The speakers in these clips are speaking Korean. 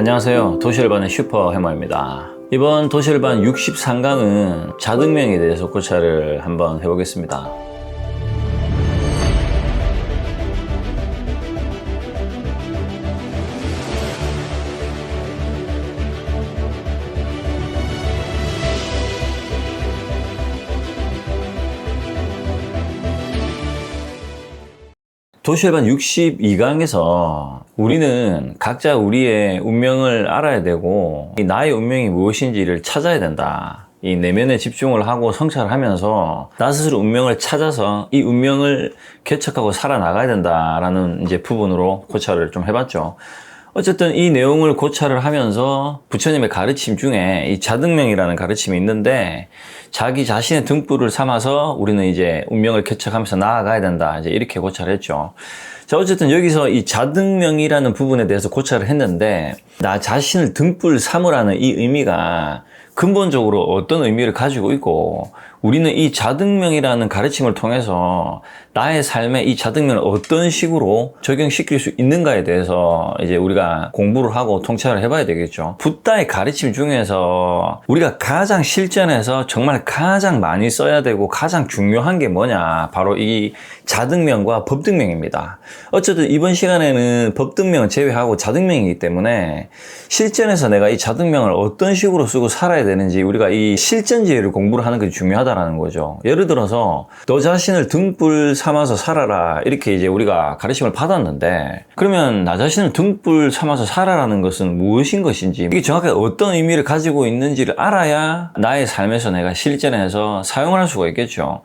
안녕하세요. 도시열반의 슈퍼해머입니다. 이번 도시열반 63강은 자등명에 대해서 고찰을 한번 해보겠습니다. 도시열반 62강에서 우리는 각자 우리의 운명을 알아야 되고 나의 운명이 무엇인지를 찾아야 된다. 이 내면에 집중을 하고 성찰을 하면서 나 스스로 운명을 찾아서 이 운명을 개척하고 살아나가야 된다라는 이제 부분으로 고찰을 좀 해봤죠. 어쨌든 이 내용을 고찰을 하면서 부처님의 가르침 중에 이 자등명이라는 가르침이 있는데 자기 자신의 등불을 삼아서 우리는 이제 운명을 개척하면서 나아가야 된다. 이제 이렇게 고찰을 했죠. 자, 어쨌든 여기서 이 자등명이라는 부분에 대해서 고찰을 했는데 나 자신을 등불 삼으라는 이 의미가 근본적으로 어떤 의미를 가지고 있고 우리는 이 자등명이라는 가르침을 통해서 나의 삶에 이 자등명을 어떤 식으로 적용시킬 수 있는가에 대해서 이제 우리가 공부를 하고 통찰을 해봐야 되겠죠. 붓다의 가르침 중에서 우리가 가장 실전에서 정말 가장 많이 써야 되고 가장 중요한 게 뭐냐, 바로 이 자등명과 법등명입니다. 어쨌든 이번 시간에는 법등명을 제외하고 자등명이기 때문에 실전에서 내가 이 자등명을 어떤 식으로 쓰고 살아야 되는지 우리가 이 실전지혜를 공부를 하는 게 중요하다라는 거죠. 예를 들어서 너 자신을 등불 삼아서 살아라, 이렇게 이제 우리가 가르침을 받았는데, 그러면 나 자신을 등불 삼아서 살아라는 것은 무엇인 것인지, 이게 정확하게 어떤 의미를 가지고 있는지를 알아야 나의 삶에서 내가 실전에서 사용을 할 수가 있겠죠.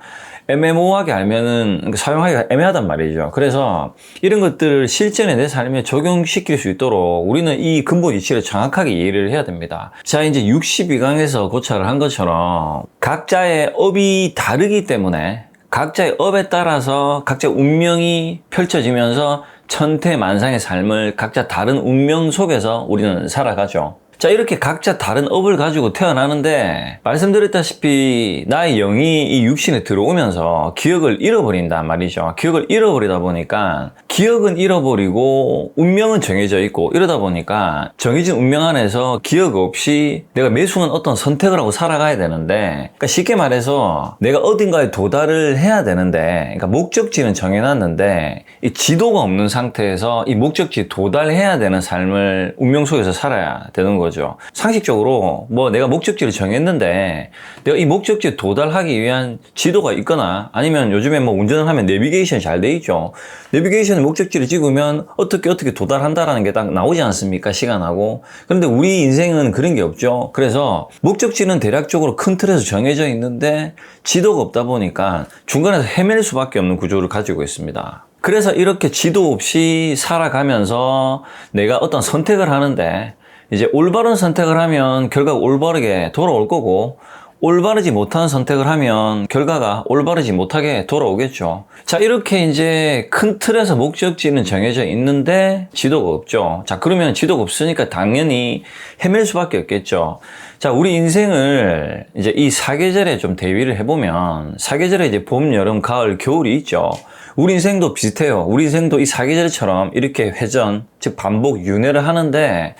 애매모호하게 알면은 사용하기가 애매하단 말이죠. 그래서 이런 것들을 실전에 내 삶에 적용시킬 수 있도록 우리는 이 근본 이치를 정확하게 이해를 해야 됩니다. 자, 이제 62강에서 고찰을 한 것처럼 각자의 업이 다르기 때문에 각자의 업에 따라서 각자 운명이 펼쳐지면서 천태만상의 삶을 각자 다른 운명 속에서 우리는 살아가죠. 자, 이렇게 각자 다른 업을 가지고 태어나는데 말씀드렸다시피 나의 영이 이 육신에 들어오면서 기억을 잃어버린단 말이죠. 기억을 잃어버리다 보니까 기억은 잃어버리고 운명은 정해져 있고, 이러다 보니까 정해진 운명 안에서 기억 없이 내가 매순간 어떤 선택을 하고 살아가야 되는데, 그러니까 쉽게 말해서 내가 어딘가에 도달을 해야 되는데, 그러니까 목적지는 정해놨는데 이 지도가 없는 상태에서 이 목적지에 도달해야 되는 삶을 운명 속에서 살아야 되는 거죠. 상식적으로 뭐 내가 목적지를 정했는데 내가 이 목적지에 도달하기 위한 지도가 있거나, 아니면 요즘에 뭐 운전을 하면 내비게이션이 잘 돼 있죠. 내비게이션에 목적지를 찍으면 어떻게 도달한다라는 게 딱 나오지 않습니까? 시간하고. 그런데 우리 인생은 그런 게 없죠. 그래서 목적지는 대략적으로 큰 틀에서 정해져 있는데 지도가 없다 보니까 중간에서 헤맬 수밖에 없는 구조를 가지고 있습니다. 그래서 이렇게 지도 없이 살아가면서 내가 어떤 선택을 하는데, 이제 올바른 선택을 하면 결과가 올바르게 돌아올 거고, 올바르지 못한 선택을 하면 결과가 올바르지 못하게 돌아오겠죠. 자, 이렇게 이제 큰 틀에서 목적지는 정해져 있는데 지도가 없죠. 자, 그러면 지도가 없으니까 당연히 헤맬 수밖에 없겠죠. 자, 우리 인생을 이제 이 사계절에 좀 대비를 해보면, 사계절에 이제 봄, 여름, 가을, 겨울이 있죠. 우리 인생도 비슷해요. 우리 인생도 이 사계절처럼 이렇게 회전, 즉 반복, 윤회를 하는데,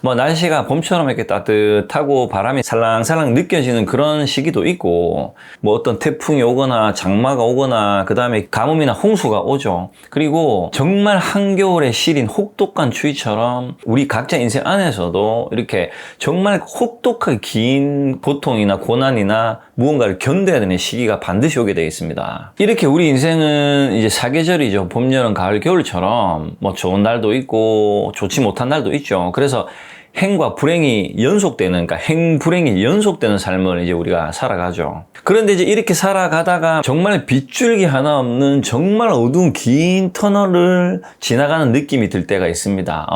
뭐 날씨가 봄처럼 이렇게 따뜻하고 바람이 살랑살랑 느껴지는 그런 시기도 있고, 뭐 어떤 태풍이 오거나 장마가 오거나 그 다음에 가뭄이나 홍수가 오죠. 그리고 정말 한겨울에 시린 혹독한 추위처럼 우리 각자 인생 안에서도 이렇게 정말 혹독하게 긴 고통이나 고난이나 무언가를 견뎌야 되는 시기가 반드시 오게 되어 있습니다. 이렇게 우리 인생은 이제 사계절이죠. 봄, 여름, 가을, 겨울처럼 뭐 좋은 날도 있고 좋지 못한 날도 있죠. 그래서 행과 불행이 연속되는, 그러니까 행, 불행이 연속되는 삶을 이제 우리가 살아가죠. 그런데 이제 이렇게 살아가다가 정말 빗줄기 하나 없는 정말 어두운 긴 터널을 지나가는 느낌이 들 때가 있습니다.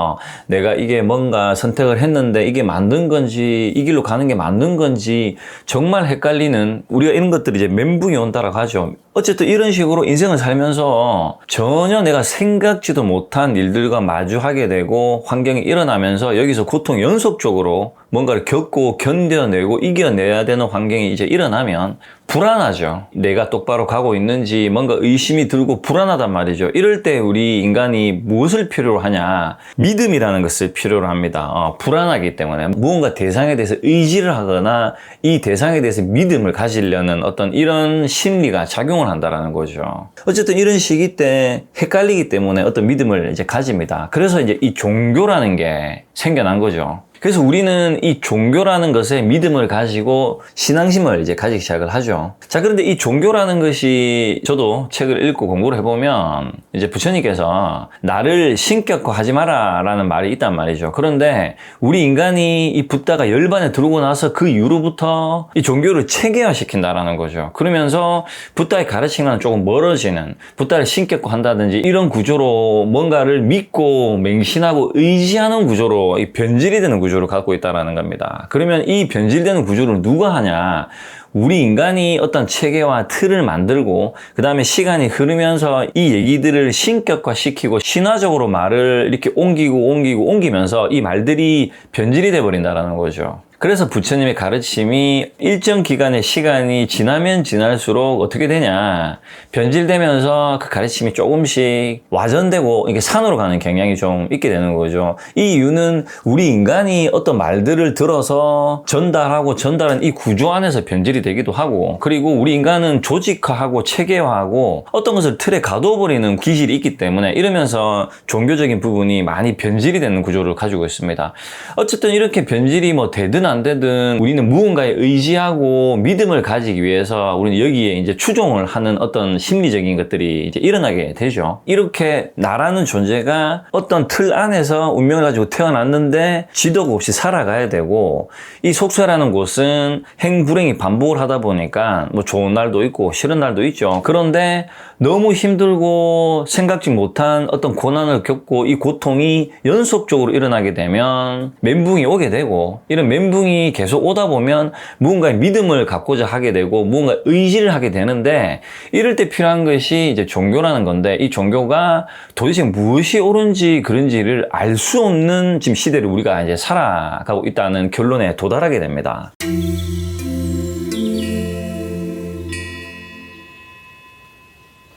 내가 이게 뭔가 선택을 했는데 이게 맞는 건지, 이 길로 가는 게 맞는 건지 정말 헷갈리는, 우리가 이런 것들이 이제 멘붕이 온다라고 하죠. 어쨌든 이런 식으로 인생을 살면서 전혀 내가 생각지도 못한 일들과 마주하게 되고 환경이 일어나면서 여기서 고통이 연속적으로 뭔가를 겪고 견뎌내고 이겨내야 되는 환경이 이제 일어나면 불안하죠. 내가 똑바로 가고 있는지 뭔가 의심이 들고 불안하단 말이죠. 이럴 때 우리 인간이 무엇을 필요로 하냐? 믿음이라는 것을 필요로 합니다. 불안하기 때문에 무언가 대상에 대해서 의지를 하거나 이 대상에 대해서 믿음을 가지려는 어떤 이런 심리가 작용을 한다라는 거죠. 어쨌든 이런 시기 때 헷갈리기 때문에 어떤 믿음을 이제 가집니다. 그래서 이제 이 종교라는 게 생겨난 거죠. 그래서 우리는 이 종교라는 것에 믿음을 가지고 신앙심을 이제 가지기 시작을 하죠. 자, 그런데 이 종교라는 것이 저도 책을 읽고 공부를 해보면 이제 부처님께서 나를 신격화하지 마라 라는 말이 있단 말이죠. 그런데 우리 인간이 이 붓다가 열반에 들어오고 나서 그 이후로부터 이 종교를 체계화시킨다라는 거죠. 그러면서 붓다의 가르침과는 조금 멀어지는, 붓다를 신격화한다든지 이런 구조로 뭔가를 믿고 맹신하고 의지하는 구조로 이 변질이 되는 구조를 갖고 있다는 겁니다. 그러면 이 변질되는 구조를 누가 하냐? 우리 인간이 어떤 체계와 틀을 만들고 그 다음에 시간이 흐르면서 이 얘기들을 신격화시키고 신화적으로 말을 이렇게 옮기면서 이 말들이 변질이 돼버린다는 거죠. 그래서 부처님의 가르침이 일정 기간의 시간이 지나면 지날수록 어떻게 되냐, 변질되면서 그 가르침이 조금씩 와전되고 이게 산으로 가는 경향이 좀 있게 되는 거죠. 이 이유는 우리 인간이 어떤 말들을 들어서 전달한 이 구조 안에서 변질이 되기도 하고, 그리고 우리 인간은 조직화하고 체계화하고 어떤 것을 틀에 가둬버리는 기질이 있기 때문에 이러면서 종교적인 부분이 많이 변질이 되는 구조를 가지고 있습니다. 어쨌든 이렇게 변질이 뭐 되든 안 되든 우리는 무언가에 의지하고 믿음을 가지기 위해서 우리는 여기에 이제 추종을 하는 어떤 심리적인 것들이 이제 일어나게 되죠. 이렇게 나라는 존재가 어떤 틀 안에서 운명을 가지고 태어났는데 지도가 없이 살아가야 되고, 이 속세라는 곳은 행불행이 반복을 하다 보니까 뭐 좋은 날도 있고 싫은 날도 있죠. 그런데 너무 힘들고 생각지 못한 어떤 고난을 겪고 이 고통이 연속적으로 일어나게 되면 멘붕이 오게 되고, 이런 멘붕이 계속 오다 보면 무언가의 믿음을 갖고자 하게 되고 무언가 의지를 하게 되는데, 이럴 때 필요한 것이 이제 종교라는 건데, 이 종교가 도대체 무엇이 옳은지 그른지를 알 수 없는 지금 시대를 우리가 이제 살아가고 있다는 결론에 도달하게 됩니다.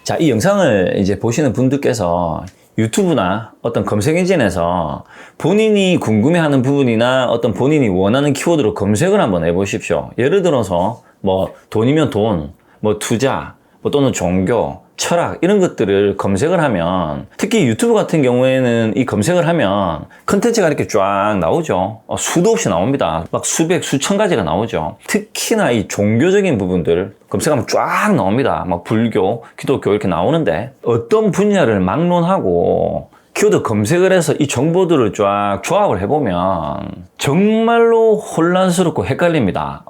자, 이 영상을 이제 보시는 분들께서 유튜브나 어떤 검색 엔진에서 본인이 궁금해하는 부분이나 어떤 본인이 원하는 키워드로 검색을 한번 해보십시오. 예를 들어서 뭐 돈이면 돈, 뭐 투자, 뭐 또는 종교, 철학 이런 것들을 검색을 하면, 특히 유튜브 같은 경우에는 이 검색을 하면 컨텐츠가 이렇게 쫙 나오죠. 수도 없이 나옵니다. 막 수백, 수천 가지가 나오죠. 특히나 이 종교적인 부분들 검색하면 쫙 나옵니다. 막 불교, 기독교 이렇게 나오는데, 어떤 분야를 막론하고 키워드 검색을 해서 이 정보들을 쫙 조합을 해보면 정말로 혼란스럽고 헷갈립니다.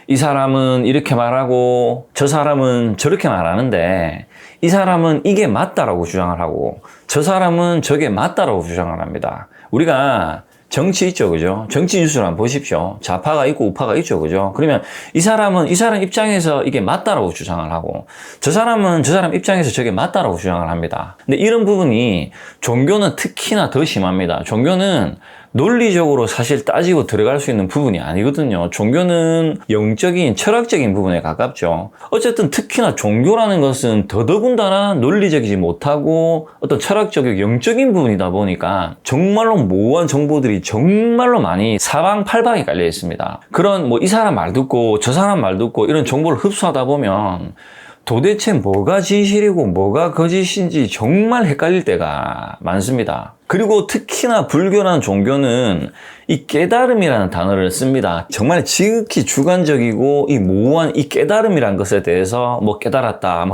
이 사람은 이렇게 말하고 저 사람은 저렇게 말하는데, 이 사람은 이게 맞다라고 주장을 하고 저 사람은 저게 맞다라고 주장을 합니다. 우리가 정치 있죠, 그죠? 정치 뉴스를 한번 보십시오. 좌파가 있고 우파가 있죠, 그죠? 그러면 이 사람은 이 사람 입장에서 이게 맞다라고 주장을 하고, 저 사람은 저 사람 입장에서 저게 맞다라고 주장을 합니다. 근데 이런 부분이 종교는 특히나 더 심합니다. 종교는 논리적으로 사실 따지고 들어갈 수 있는 부분이 아니거든요. 종교는 영적인, 철학적인 부분에 가깝죠. 어쨌든 특히나 종교라는 것은 더더군다나 논리적이지 못하고 어떤 철학적이고 영적인 부분이다 보니까 정말로 모호한 정보들이 정말로 많이 사방팔방에 깔려 있습니다. 그런 뭐 이 사람 말 듣고 저 사람 말 듣고 이런 정보를 흡수하다 보면 도대체 뭐가 진실이고 뭐가 거짓인지 정말 헷갈릴 때가 많습니다. 그리고 특히나 불교라는 종교는 이 깨달음이라는 단어를 씁니다. 정말 지극히 주관적이고 이 모호한 이 깨달음이라는 것에 대해서 뭐 깨달았다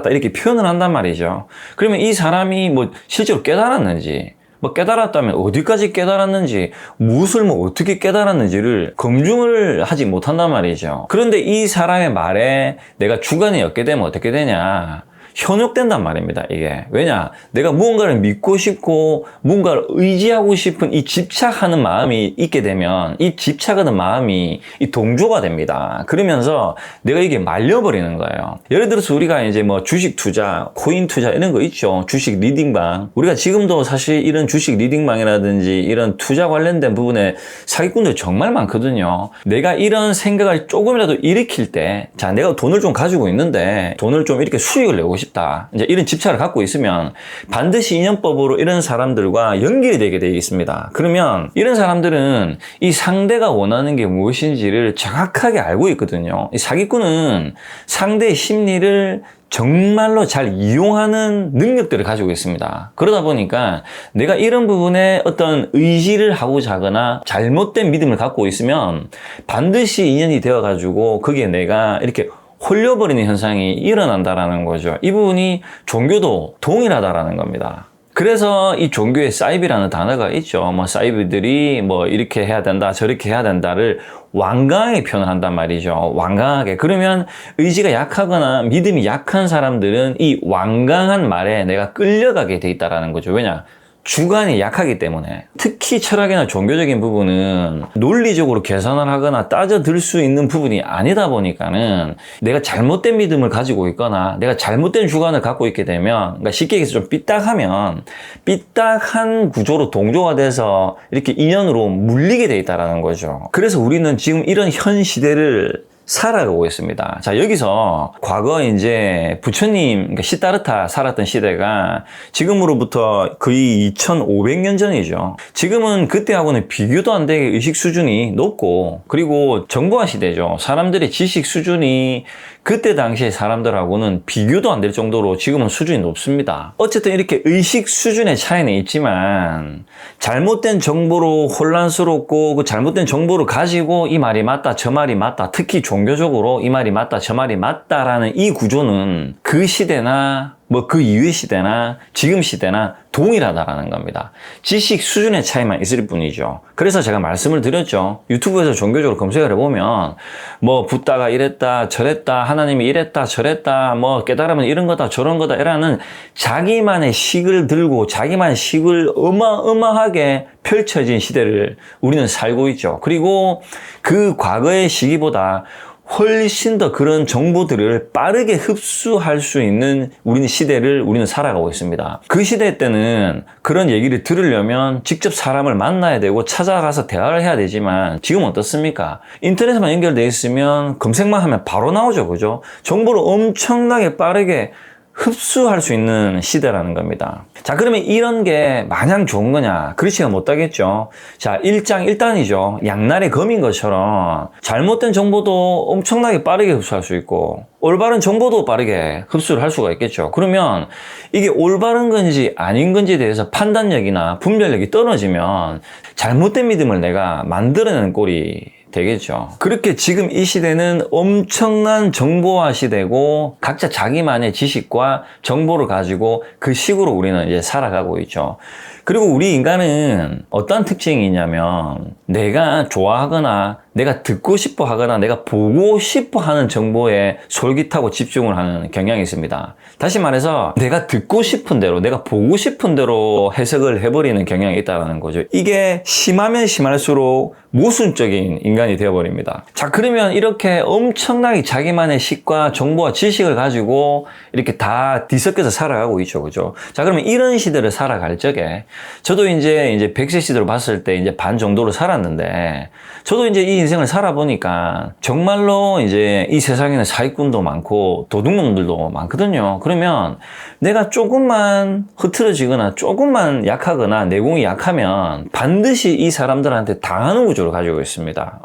이렇게 표현을 한단 말이죠. 그러면 이 사람이 뭐 실제로 깨달았는지, 뭐 깨달았다면 어디까지 깨달았는지, 무엇을 뭐 어떻게 깨달았는지를 검증을 하지 못한단 말이죠. 그런데 이 사람의 말에 내가 주관이 없게 되면 어떻게 되냐, 현혹된단 말입니다, 이게. 왜냐? 내가 무언가를 믿고 싶고, 무언가를 의지하고 싶은 이 집착하는 마음이 있게 되면, 이 집착하는 마음이 이 동조가 됩니다. 그러면서 내가 이게 말려버리는 거예요. 예를 들어서 우리가 이제 뭐 주식 투자, 코인 투자 이런 거 있죠. 주식 리딩방. 우리가 지금도 사실 이런 주식 리딩방이라든지 이런 투자 관련된 부분에 사기꾼들 정말 많거든요. 내가 이런 생각을 조금이라도 일으킬 때, 자, 내가 돈을 좀 가지고 있는데, 돈을 좀 이렇게 수익을 내고 싶다. 이제 이런 집착을 갖고 있으면 반드시 인연법으로 이런 사람들과 연결이 되게 되어 있습니다. 그러면 이런 사람들은 이 상대가 원하는 게 무엇인지를 정확하게 알고 있거든요. 이 사기꾼은 상대의 심리를 정말로 잘 이용하는 능력들을 가지고 있습니다. 그러다 보니까 내가 이런 부분에 어떤 의지를 하고자 하거나 잘못된 믿음을 갖고 있으면 반드시 인연이 되어가지고 거기에 내가 이렇게 홀려버리는 현상이 일어난다라는 거죠. 이 부분이 종교도 동일하다라는 겁니다. 그래서 이 종교에 사이비라는 단어가 있죠. 뭐 사이비들이 뭐 이렇게 해야 된다, 저렇게 해야 된다를 완강하게 표현을 한단 말이죠. 완강하게. 그러면 의지가 약하거나 믿음이 약한 사람들은 이 완강한 말에 내가 끌려가게 돼 있다라는 거죠. 왜냐? 주관이 약하기 때문에. 특히 철학이나 종교적인 부분은 논리적으로 계산을 하거나 따져들 수 있는 부분이 아니다 보니까는 내가 잘못된 믿음을 가지고 있거나 내가 잘못된 주관을 갖고 있게 되면, 그러니까 쉽게 얘기해서 좀 삐딱하면 삐딱한 구조로 동조가 돼서 이렇게 인연으로 물리게 돼 있다는 거죠. 그래서 우리는 지금 이런 현 시대를 살아가고 있습니다. 자, 여기서 과거 이제 부처님, 그러니까 시다르타 살았던 시대가 지금으로부터 거의 2500년 전이죠. 지금은 그때하고는 비교도 안 되게 의식 수준이 높고, 그리고 정보화 시대죠. 사람들의 지식 수준이 그때 당시의 사람들하고는 비교도 안 될 정도로 지금은 수준이 높습니다. 어쨌든 이렇게 의식 수준의 차이는 있지만 잘못된 정보로 혼란스럽고 그 잘못된 정보를 가지고 이 말이 맞다, 저 말이 맞다, 특히 종교적으로 이 말이 맞다, 저 말이 맞다라는 이 구조는 그 시대나 뭐 그 이후의 시대나 지금 시대나 동일하다라는 겁니다. 지식 수준의 차이만 있을 뿐이죠. 그래서 제가 말씀을 드렸죠. 유튜브에서 종교적으로 검색을 해보면 뭐 붓다가 이랬다 저랬다, 하나님이 이랬다 저랬다, 뭐 깨달으면 이런 거다 저런 거다 이라는 자기만의 식을 들고 자기만의 식을 어마어마하게 펼쳐진 시대를 우리는 살고 있죠. 그리고 그 과거의 시기보다 훨씬 더 그런 정보들을 빠르게 흡수할 수 있는 우리는 살아가고 있습니다. 그 시대 때는 그런 얘기를 들으려면 직접 사람을 만나야 되고 찾아가서 대화를 해야 되지만 지금 어떻습니까? 인터넷에만 연결되어 있으면 검색만 하면 바로 나오죠. 그죠? 정보를 엄청나게 빠르게 흡수할 수 있는 시대라는 겁니다. 자, 그러면 이런 게 마냥 좋은 거냐? 그렇지가 못하겠죠. 자, 일장일단이죠. 양날의 검인 것처럼 잘못된 정보도 엄청나게 빠르게 흡수할 수 있고 올바른 정보도 빠르게 흡수를 할 수가 있겠죠. 그러면 이게 올바른 건지 아닌 건지에 대해서 판단력이나 분별력이 떨어지면 잘못된 믿음을 내가 만들어내는 꼴이 되겠죠. 그렇게 지금 이 시대는 엄청난 정보화 시대고 각자 자기만의 지식과 정보를 가지고 그 식으로 우리는 이제 살아가고 있죠. 그리고 우리 인간은 어떤 특징이 있냐면 내가 좋아하거나 내가 듣고 싶어 하거나 내가 보고 싶어 하는 정보에 솔깃하고 집중을 하는 경향이 있습니다. 다시 말해서 내가 듣고 싶은 대로 내가 보고 싶은 대로 해석을 해버리는 경향이 있다는 거죠. 이게 심하면 심할수록 모순적인 인간이 되어버립니다. 자, 그러면 이렇게 엄청나게 자기만의 식과 정보와 지식을 가지고 이렇게 다 뒤섞여서 살아가고 있죠. 그죠? 자, 그러면 이런 시대를 살아갈 적에 저도 이제 100세 시대로 봤을 때 이제 반 정도로 살았는데 저도 이제 이 인생을 살아보니까 정말로 이제 이 세상에는 사기꾼도 많고 도둑놈들도 많거든요. 그러면 내가 조금만 흐트러지거나 조금만 약하거나 내공이 약하면 반드시 이 사람들한테 당하는 구조를 가지고 있습니다.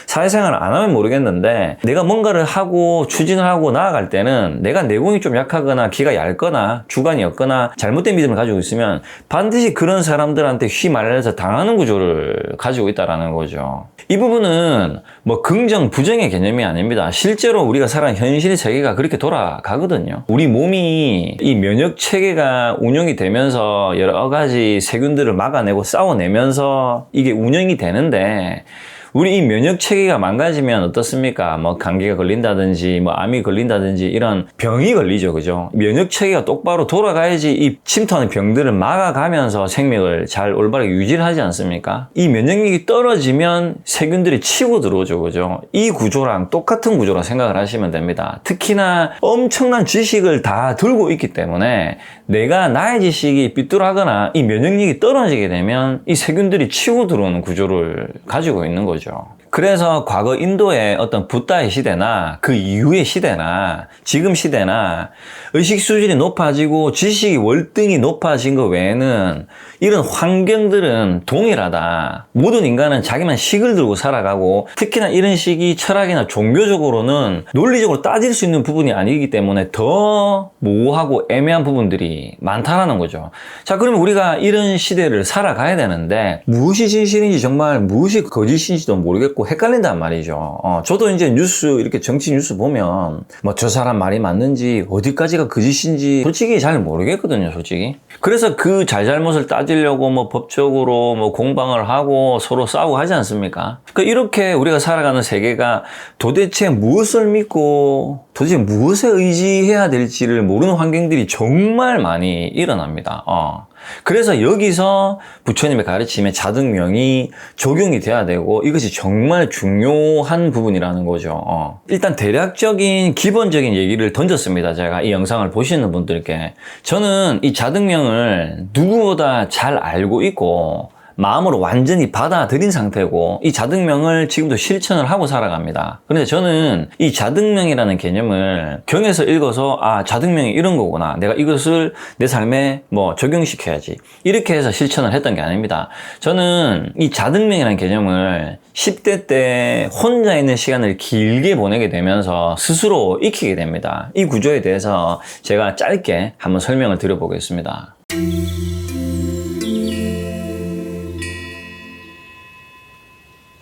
사회생활을 안 하면 모르겠는데 내가 뭔가를 하고 추진을 하고 나아갈 때는 내가 내공이 좀 약하거나 기가 얇거나 주관이 없거나 잘못된 믿음을 가지고 있으면 반드시 그런 사람들한테 휘말려서 당하는 구조를 가지고 있다는 거죠. 이 부분은 뭐 긍정, 부정의 개념이 아닙니다. 실제로 우리가 살아가는 현실 세계가 그렇게 돌아가거든요. 우리 몸이 이 면역 체계가 운영이 되면서 여러 가지 세균들을 막아내고 싸워내면서 이게 운영이 되는데 우리 이 면역 체계가 망가지면 어떻습니까? 뭐 감기가 걸린다든지 뭐 암이 걸린다든지 이런 병이 걸리죠. 그죠? 면역 체계가 똑바로 돌아가야지 이 침투하는 병들을 막아가면서 생명을 잘 올바르게 유지를 하지 않습니까? 이 면역력이 떨어지면 세균들이 치고 들어오죠. 그죠? 이 구조랑 똑같은 구조라 생각을 하시면 됩니다. 특히나 엄청난 지식을 다 들고 있기 때문에 내가 나의 지식이 삐뚤하거나 이 면역력이 떨어지게 되면 이 세균들이 치고 들어오는 구조를 가지고 있는 거죠. 그래서 과거 인도의 어떤 붓다의 시대나 그 이후의 시대나 지금 시대나 의식 수준이 높아지고 지식이 월등히 높아진 것 외에는 이런 환경들은 동일하다. 모든 인간은 자기만 식을 들고 살아가고 특히나 이런 식이 철학이나 종교적으로는 논리적으로 따질 수 있는 부분이 아니기 때문에 더 모호하고 애매한 부분들이 많다라는 거죠. 자, 그러면 우리가 이런 시대를 살아가야 되는데 무엇이 진실인지 정말 무엇이 거짓인지도 모르겠고 헷갈린단 말이죠. 저도 이제 뉴스 이렇게 정치 뉴스 보면 뭐 저 사람 말이 맞는지 어디까지가 거짓인지 솔직히 잘 모르겠거든요, 솔직히. 그래서 그 잘잘못을 따지려고 뭐 법적으로 뭐 공방을 하고 서로 싸우고 하지 않습니까? 그러니까 이렇게 우리가 살아가는 세계가 도대체 무엇을 믿고 도대체 무엇에 의지해야 될지를 모르는 환경들이 정말 많이 일어납니다. 그래서 여기서 부처님의 가르침에 자등명이 적용이 돼야 되고 이것이 정말 중요한 부분이라는 거죠. 일단 대략적인 기본적인 얘기를 던졌습니다. 제가 이 영상을 보시는 분들께. 저는 이 자등명을 누구보다 잘 알고 있고 마음으로 완전히 받아들인 상태고 이 자등명을 지금도 실천을 하고 살아갑니다. 그런데 저는 이 자등명이라는 개념을 경에서 읽어서 아, 자등명이 이런 거구나. 내가 이것을 내 삶에 뭐 적용시켜야지. 이렇게 해서 실천을 했던 게 아닙니다. 저는 이 자등명이라는 개념을 10대 때 혼자 있는 시간을 길게 보내게 되면서 스스로 익히게 됩니다. 이 구조에 대해서 제가 짧게 한번 설명을 드려보겠습니다.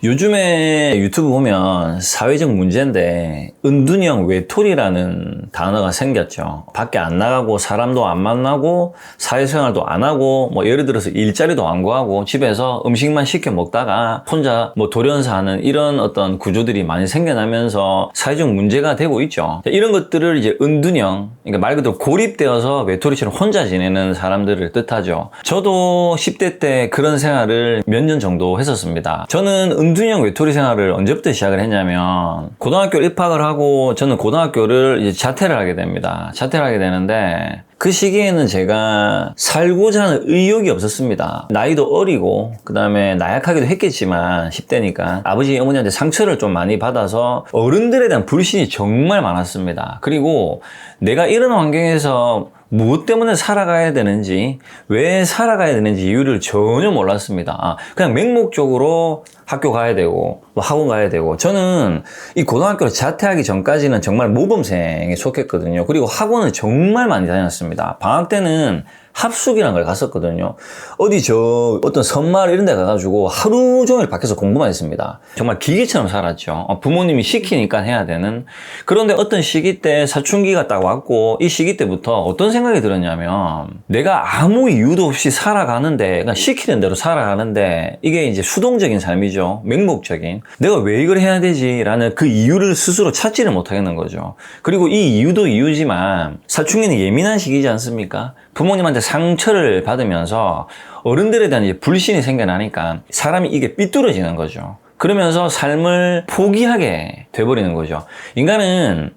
요즘에 유튜브 보면 사회적 문제인데 은둔형 외톨이라는 단어가 생겼죠. 밖에 안 나가고 사람도 안 만나고 사회생활도 안 하고 뭐 예를 들어서 일자리도 안 구하고 집에서 음식만 시켜 먹다가 혼자 뭐 돌연사하는 이런 어떤 구조들이 많이 생겨나면서 사회적 문제가 되고 있죠. 이런 것들을 이제 은둔형, 그러니까 말 그대로 고립되어서 외톨이처럼 혼자 지내는 사람들을 뜻하죠. 저도 10대 때 그런 생활을 몇 년 정도 했었습니다. 저는 은둔형 외톨이 생활을 언제부터 시작을 했냐면 고등학교 입학을 하고 저는 고등학교를 이제 자퇴를 하게 됩니다. 자퇴를 하게 되는데 그 시기에는 제가 살고자 하는 의욕이 없었습니다. 나이도 어리고 그 다음에 나약하기도 했겠지만 10대니까 아버지 어머니한테 상처를 좀 많이 받아서 어른들에 대한 불신이 정말 많았습니다. 그리고 내가 이런 환경에서 무엇 때문에 살아가야 되는지 왜 살아가야 되는지 이유를 전혀 몰랐습니다. 그냥 맹목적으로 학교 가야 되고 뭐 학원 가야 되고 저는 이 고등학교를 자퇴하기 전까지는 정말 모범생에 속했거든요. 그리고 학원을 정말 많이 다녔습니다. 방학 때는 합숙이라는 걸 갔었거든요. 어디 어떤 섬마을 이런 데 가가지고 하루 종일 밖에서 공부만 했습니다. 정말 기계처럼 살았죠. 부모님이 시키니까 해야 되는. 그런데 어떤 시기 때 사춘기가 딱 왔고 이 시기 때부터 어떤 생각이 들었냐면 내가 아무 이유도 없이 살아가는데 그냥 시키는 대로 살아가는데 이게 이제 수동적인 삶이죠. 맹목적인. 내가 왜 이걸 해야 되지? 라는 그 이유를 스스로 찾지를 못하겠는 거죠. 그리고 이 이유도 이유지만 사춘기는 예민한 시기지 않습니까? 부모님한테 상처를 받으면서 어른들에 대한 이제 불신이 생겨나니까 사람이 이게 삐뚤어지는 거죠. 그러면서 삶을 포기하게 돼버리는 거죠. 인간은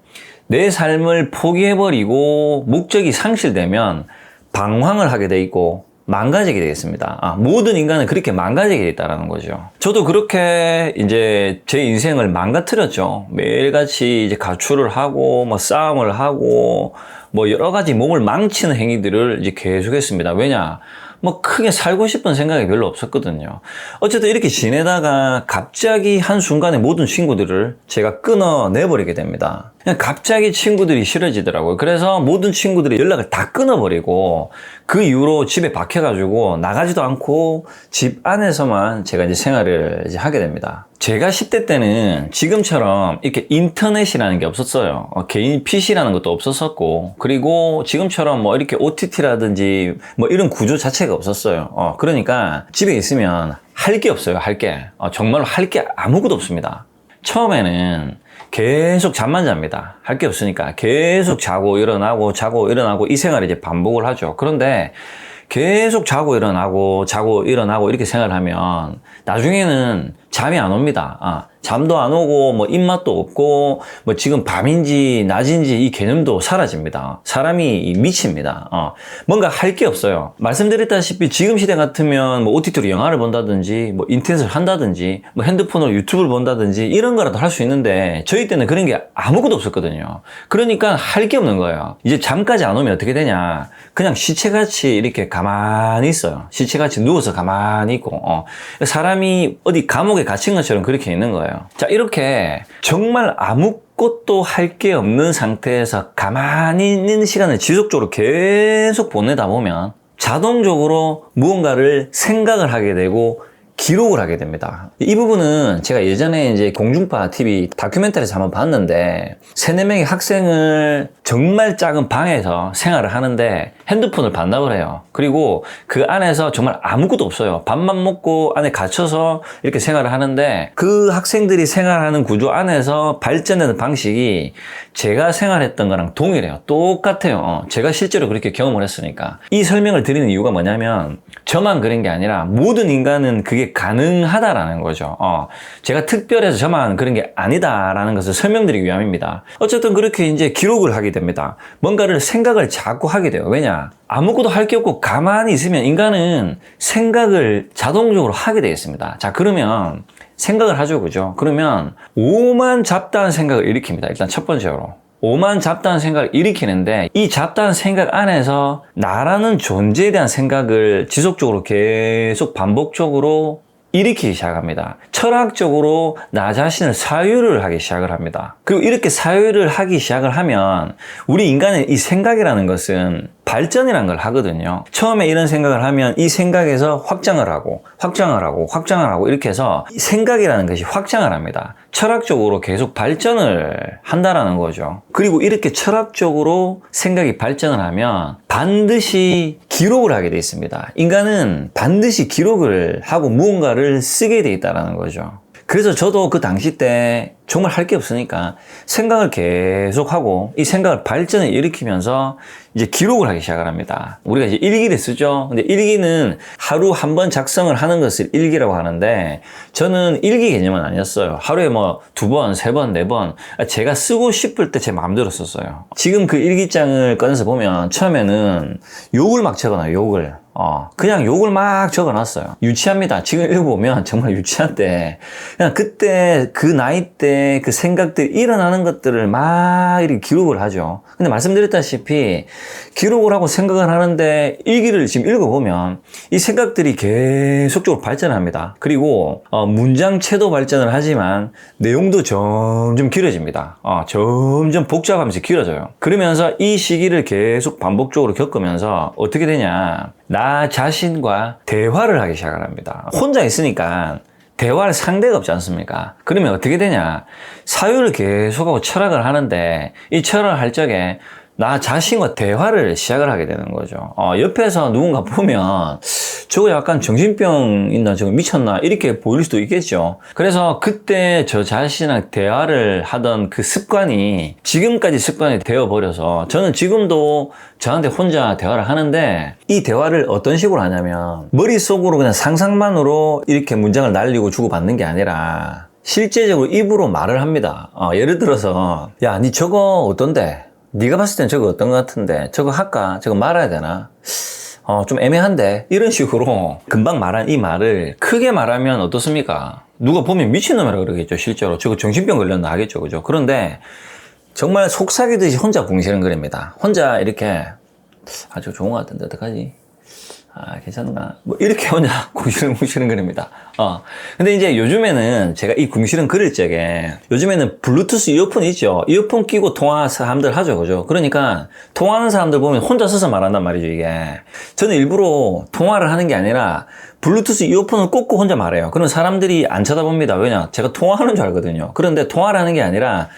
내 삶을 포기해버리고 목적이 상실되면 방황을 하게 돼 있고 망가지게 되겠습니다. 모든 인간은 그렇게 망가지게 돼 있다는 거죠. 저도 그렇게 이제 제 인생을 망가뜨렸죠. 매일같이 이제 가출을 하고, 뭐 싸움을 하고, 뭐 여러 가지 몸을 망치는 행위들을 이제 계속했습니다. 왜냐? 뭐 크게 살고 싶은 생각이 별로 없었거든요. 어쨌든 이렇게 지내다가 갑자기 한순간에 모든 친구들을 제가 끊어내버리게 됩니다. 그냥 갑자기 친구들이 싫어지더라고요. 그래서 모든 친구들이 연락을 다 끊어버리고 그 이후로 집에 박혀가지고 나가지도 않고 집 안에서만 제가 이제 생활을 이제 하게 됩니다. 제가 10대 때는 지금처럼 이렇게 인터넷이라는 게 없었어요. 개인 PC라는 것도 없었었고, 그리고 지금처럼 뭐 이렇게 OTT라든지 뭐 이런 구조 자체가 없었어요. 그러니까 집에 있으면 할 게 없어요. 할 게. 정말로 할 게 아무것도 없습니다. 처음에는 계속 잠만 잡니다. 할 게 없으니까 계속 자고 일어나고 자고 일어나고 이 생활을 이제 반복을 하죠. 그런데 계속 자고 일어나고 이렇게 생활하면 나중에는 잠이 안 옵니다. 잠도 안 오고 뭐 입맛도 없고 뭐 지금 밤인지 낮인지 이 개념도 사라집니다. 사람이 미칩니다. 뭔가 할 게 없어요. 말씀드렸다시피 지금 시대 같으면 뭐 OTT로 영화를 본다든지 뭐 인터넷을 한다든지 뭐 핸드폰으로 유튜브를 본다든지 이런 거라도 할 수 있는데 저희 때는 그런 게 아무것도 없었거든요. 그러니까 할 게 없는 거예요. 이제 잠까지 안 오면 어떻게 되냐, 그냥 시체같이 이렇게 가만히 있어요. 시체같이 누워서 가만히 있고 사람이 어디 감옥에 갇힌 것처럼 그렇게 있는 거예요. 자, 이렇게 정말 아무것도 할 게 없는 상태에서 가만히 있는 시간을 지속적으로 계속 보내다 보면 자동적으로 무언가를 생각을 하게 되고 기록을 하게 됩니다. 이 부분은 제가 예전에 이제 공중파 TV 다큐멘터리에서 한번 봤는데 3, 4명의 학생을 정말 작은 방에서 생활을 하는데 핸드폰을 반납을 해요. 그리고 그 안에서 정말 아무것도 없어요. 밥만 먹고 안에 갇혀서 이렇게 생활을 하는데 그 학생들이 생활하는 구조 안에서 발전되는 방식이 제가 생활했던 거랑 동일해요. 똑같아요. 제가 실제로 그렇게 경험을 했으니까. 이 설명을 드리는 이유가 뭐냐면 저만 그런 게 아니라 모든 인간은 그게 가능하다라는 거죠. 제가 특별해서 저만 그런 게 아니다라는 것을 설명드리기 위함입니다. 어쨌든 그렇게 이제 기록을 하게 됩니다. 뭔가를 생각을 자꾸 하게 돼요. 왜냐? 아무것도 할 게 없고 가만히 있으면 인간은 생각을 자동적으로 하게 되어 있습니다. 자, 그러면 생각을 하죠. 그죠? 그러면 오만 잡다한 생각을 일으킵니다. 일단 첫 번째로. 오만 잡다한 생각을 일으키는데 이 잡다한 생각 안에서 나라는 존재에 대한 생각을 지속적으로 계속 반복적으로 일으키기 시작합니다. 철학적으로 나 자신을 사유를 하기 시작을 합니다. 그리고 이렇게 사유를 하기 시작을 하면 우리 인간의 이 생각이라는 것은 발전이라는 걸 하거든요. 처음에 이런 생각을 하면 이 생각에서 확장을 하고 이렇게 해서 생각이라는 것이 확장을 합니다. 철학적으로 계속 발전을 한다라는 거죠. 그리고 이렇게 철학적으로 생각이 발전을 하면 반드시 기록을 하게 돼 있습니다. 인간은 반드시 기록을 하고 무언가를 쓰게 돼 있다는 거죠. 그래서 저도 그 당시 때 정말 할 게 없으니까 생각을 계속하고 이 생각을 발전을 일으키면서 이제 기록을 하기 시작을 합니다. 우리가 이제 일기를 쓰죠. 근데 일기는 하루 한 번 작성을 하는 것을 일기라고 하는데 저는 일기 개념은 아니었어요. 하루에 뭐 2번, 3번, 4번 제가 쓰고 싶을 때 제 마음대로 썼어요. 지금 그 일기장을 꺼내서 보면 처음에는 욕을 막 적어놔요. 욕을. 그냥 욕을 막 적어놨어요. 유치합니다. 지금 읽어보면 정말 유치한데 그냥 그때 그 나이 때 그 생각들이 일어나는 것들을 막 이렇게 기록을 하죠. 근데 말씀드렸다시피 기록을 하고 생각을 하는데 일기를 지금 읽어보면 이 생각들이 계속적으로 발전합니다. 그리고 문장체도 발전을 하지만 내용도 점점 길어집니다. 점점 복잡하면서 길어져요. 그러면서 이 시기를 계속 반복적으로 겪으면서 어떻게 되냐, 나 자신과 대화를 하기 시작을 합니다. 혼자 있으니까 대화할 상대가 없지 않습니까? 그러면 어떻게 되냐, 사유를 계속하고 철학을 하는데 이 철학을 할 적에 나 자신과 대화를 시작을 하게 되는 거죠. 옆에서 누군가 보면 저거 약간 정신병 있나, 저거 미쳤나 이렇게 보일 수도 있겠죠. 그래서 그때 저 자신이랑 대화를 하던 그 습관이 지금까지 습관이 되어버려서 저는 지금도 저한테 혼자 대화를 하는데 이 대화를 어떤 식으로 하냐면 머릿속으로 그냥 상상만으로 이렇게 문장을 날리고 주고받는 게 아니라 실제적으로 입으로 말을 합니다. 예를 들어서 야, 니 저거 어떤데? 네가 봤을 땐 저거 어떤 것 같은데? 저거 할까? 저거 말아야 되나? 좀 애매한데? 이런 식으로 금방 말한 이 말을 크게 말하면 어떻습니까? 누가 보면 미친놈이라 그러겠죠, 실제로. 저거 정신병 걸렸나 하겠죠, 그죠? 그런데 정말 속삭이듯이 혼자 궁시렁거립니다. 혼자 이렇게 아주 좋은 것 같은데 어떡하지? 괜찮나? 뭐, 이렇게 혼자 궁시렁거립니다. 근데 이제 요즘에는 제가 이 궁시렁거릴 적에 요즘에는 블루투스 이어폰 있죠? 이어폰 끼고 통화 사람들 하죠, 그죠? 그러니까 통화하는 사람들 보면 혼자 서서 말한단 말이죠, 이게. 저는 일부러 통화를 하는 게 아니라 블루투스 이어폰을 꽂고 혼자 말해요. 그럼 사람들이 안 쳐다봅니다. 왜냐? 제가 통화하는 줄 알거든요. 그런데 통화를 하는 게 아니라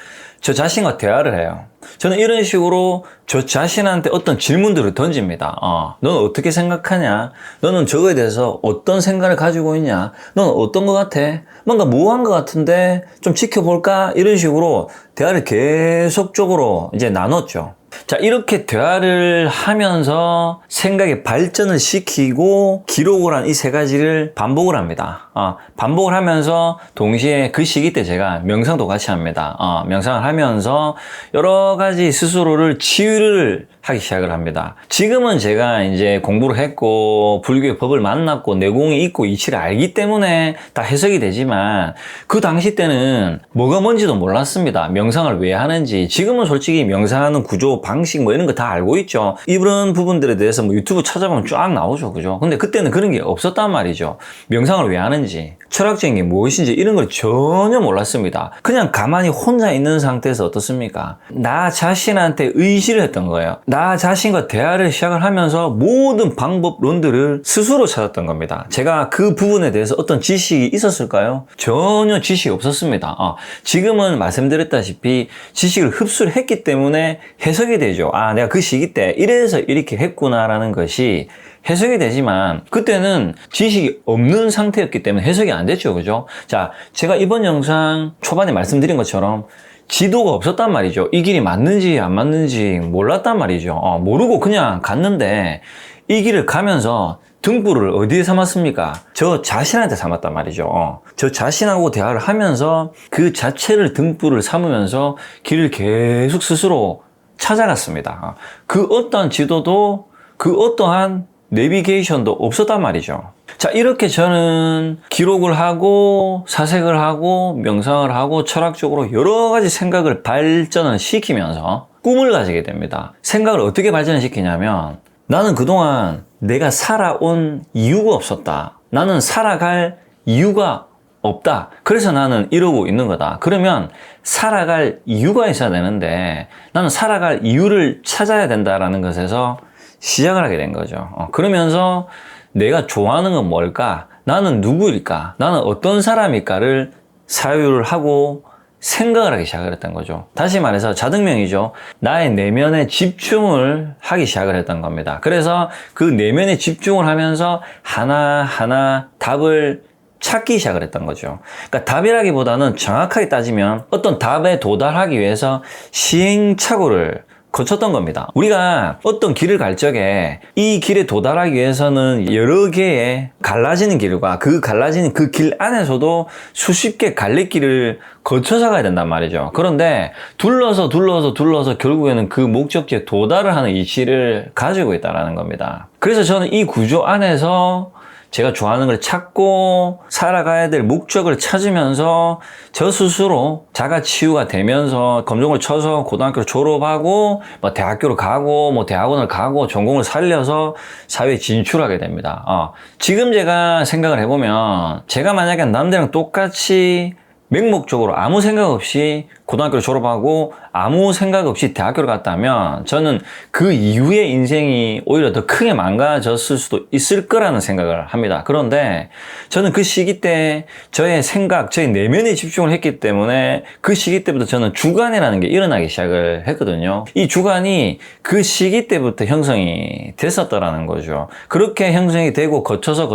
저 자신과 대화를 해요. 저는 이런 식으로 저 자신한테 어떤 질문들을 던집니다. 너는 어떻게 생각하냐? 너는 저거에 대해서 어떤 생각을 가지고 있냐? 너는 어떤 것 같아? 뭔가 모호한 것 같은데 좀 지켜볼까? 이런 식으로 대화를 계속적으로 이제 나눴죠. 자, 이렇게 대화를 하면서 생각의 발전을 시키고 기록을 한 이 세 가지를 반복을 합니다. 반복을 하면서 동시에 그 시기 때 제가 명상도 같이 합니다. 명상을 하면서 여러 가지 스스로를 치유를 하기 시작을 합니다. 지금은 제가 이제 공부를 했고 불교의 법을 만났고 내공이 있고 이치를 알기 때문에 다 해석이 되지만 그 당시 때는 뭐가 뭔지도 몰랐습니다. 명상을 왜 하는지. 지금은 솔직히 명상하는 구조, 방식 뭐 이런 거 다 알고 있죠. 이런 부분들에 대해서 뭐 유튜브 찾아보면 쫙 나오죠. 그죠? 근데 그때는 그런 게 없었단 말이죠. 명상을 왜 하는지, 철학적인 게 무엇인지 이런 걸 전혀 몰랐습니다. 그냥 가만히 혼자 있는 상태에서 어떻습니까? 나 자신한테 의지를 했던 거예요. 나 자신과 대화를 시작을 하면서 모든 방법론들을 스스로 찾았던 겁니다. 제가 그 부분에 대해서 어떤 지식이 있었을까요? 전혀 지식이 없었습니다. 지금은 말씀드렸다시피 지식을 흡수를 했기 때문에 해석이 되죠. 내가 그 시기 때 이래서 이렇게 했구나라는 것이 해석이 되지만 그때는 지식이 없는 상태였기 때문에 해석이 안 됐죠. 그죠? 자, 제가 이번 영상 초반에 말씀드린 것처럼 지도가 없었단 말이죠. 이 길이 맞는지 안 맞는지 몰랐단 말이죠. 모르고 그냥 갔는데 이 길을 가면서 등불을 어디에 삼았습니까? 저 자신한테 삼았단 말이죠. 저 자신하고 대화를 하면서 그 자체를 등불을 삼으면서 길을 계속 스스로 찾아갔습니다. 그 어떠한 지도도 그 어떠한 내비게이션도 없었단 말이죠. 자, 이렇게 저는 기록을 하고 사색을 하고 명상을 하고 철학적으로 여러 가지 생각을 발전을 시키면서 꿈을 가지게 됩니다. 생각을 어떻게 발전을 시키냐면 나는 그동안 내가 살아온 이유가 없었다. 나는 살아갈 이유가 없다. 그래서 나는 이러고 있는 거다. 그러면 살아갈 이유가 있어야 되는데 나는 살아갈 이유를 찾아야 된다라는 것에서 시작을 하게 된 거죠. 그러면서 내가 좋아하는 건 뭘까? 나는 누구일까? 나는 어떤 사람일까를 사유를 하고 생각을 하기 시작을 했던 거죠. 다시 말해서 자등명이죠. 나의 내면에 집중을 하기 시작을 했던 겁니다. 그래서 그 내면에 집중을 하면서 하나하나 답을 찾기 시작을 했던 거죠. 그러니까 답이라기보다는 정확하게 따지면 어떤 답에 도달하기 위해서 시행착오를 거쳤던 겁니다. 우리가 어떤 길을 갈 적에 이 길에 도달하기 위해서는 여러 개의 갈라지는 길과 그 갈라지는 그 길 안에서도 수십 개 갈래길을 거쳐서 가야 된단 말이죠. 그런데 둘러서 결국에는 그 목적지에 도달을 하는 이치를 가지고 있다는 겁니다. 그래서 저는 이 구조 안에서 제가 좋아하는 걸 찾고 살아가야 될 목적을 찾으면서 저 스스로 자가 치유가 되면서 검정을 쳐서 고등학교를 졸업하고 뭐 대학교를 가고 뭐 대학원을 가고 전공을 살려서 사회에 진출하게 됩니다. 지금 제가 생각을 해보면 제가 만약에 남들이랑 똑같이 맹목적으로 아무 생각 없이 고등학교를 졸업하고 아무 생각 없이 대학교를 갔다면 저는 그 이후의 인생이 오히려 더 크게 망가졌을 수도 있을 거라는 생각을 합니다. 그런데 저는 그 시기 때 저의 생각, 저의 내면에 집중을 했기 때문에 그 시기 때부터 저는 주관이라는 게 일어나기 시작을 했거든요. 이 주관이 그 시기 때부터 형성이 됐었더라는 거죠. 그렇게 형성이 되고 거쳐서